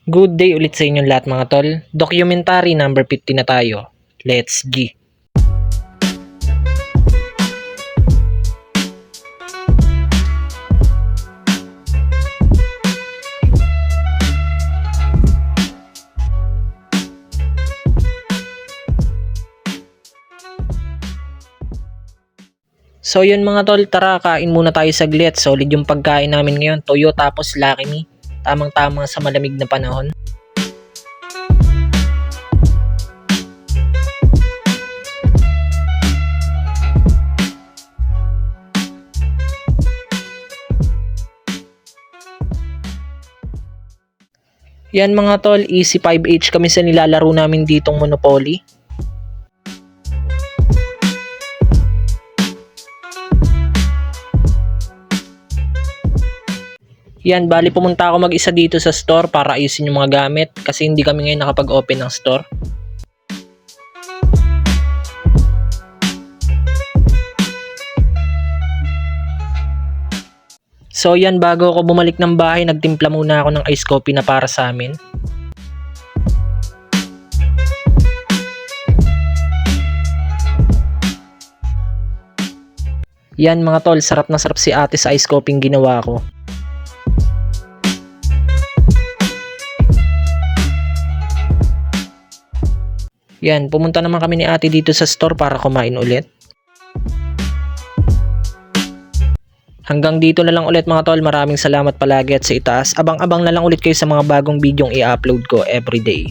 Good day ulit sa inyong lahat mga tol. Documentary number 50 na tayo. Let's G! So yun mga tol, tara kain muna tayo saglit. Solid yung pagkain namin ngayon. Toyo tapos Lucky Me. Tamang-tama sa malamig na panahon. Yan mga tol, easy 5H kami sa nilalaro namin ditong Monopoly. Yan, bali pumunta ako mag-isa dito sa store para ayusin yung mga gamit kasi hindi kami ngayon nakapag-open ng store. So yan, bago ako bumalik ng bahay, nagtimpla muna ako ng ice coffee na para sa amin. Yan mga tol, sarap na sarap si ate sa ice coffee yung ginawa ko. Yan, pumunta naman kami ni ate dito sa store para kumain ulit. Hanggang dito na lang ulit mga tol. Maraming salamat palagi at sa itaas. Abang-abang na lang ulit kayo sa mga bagong bidyong i-upload ko everyday.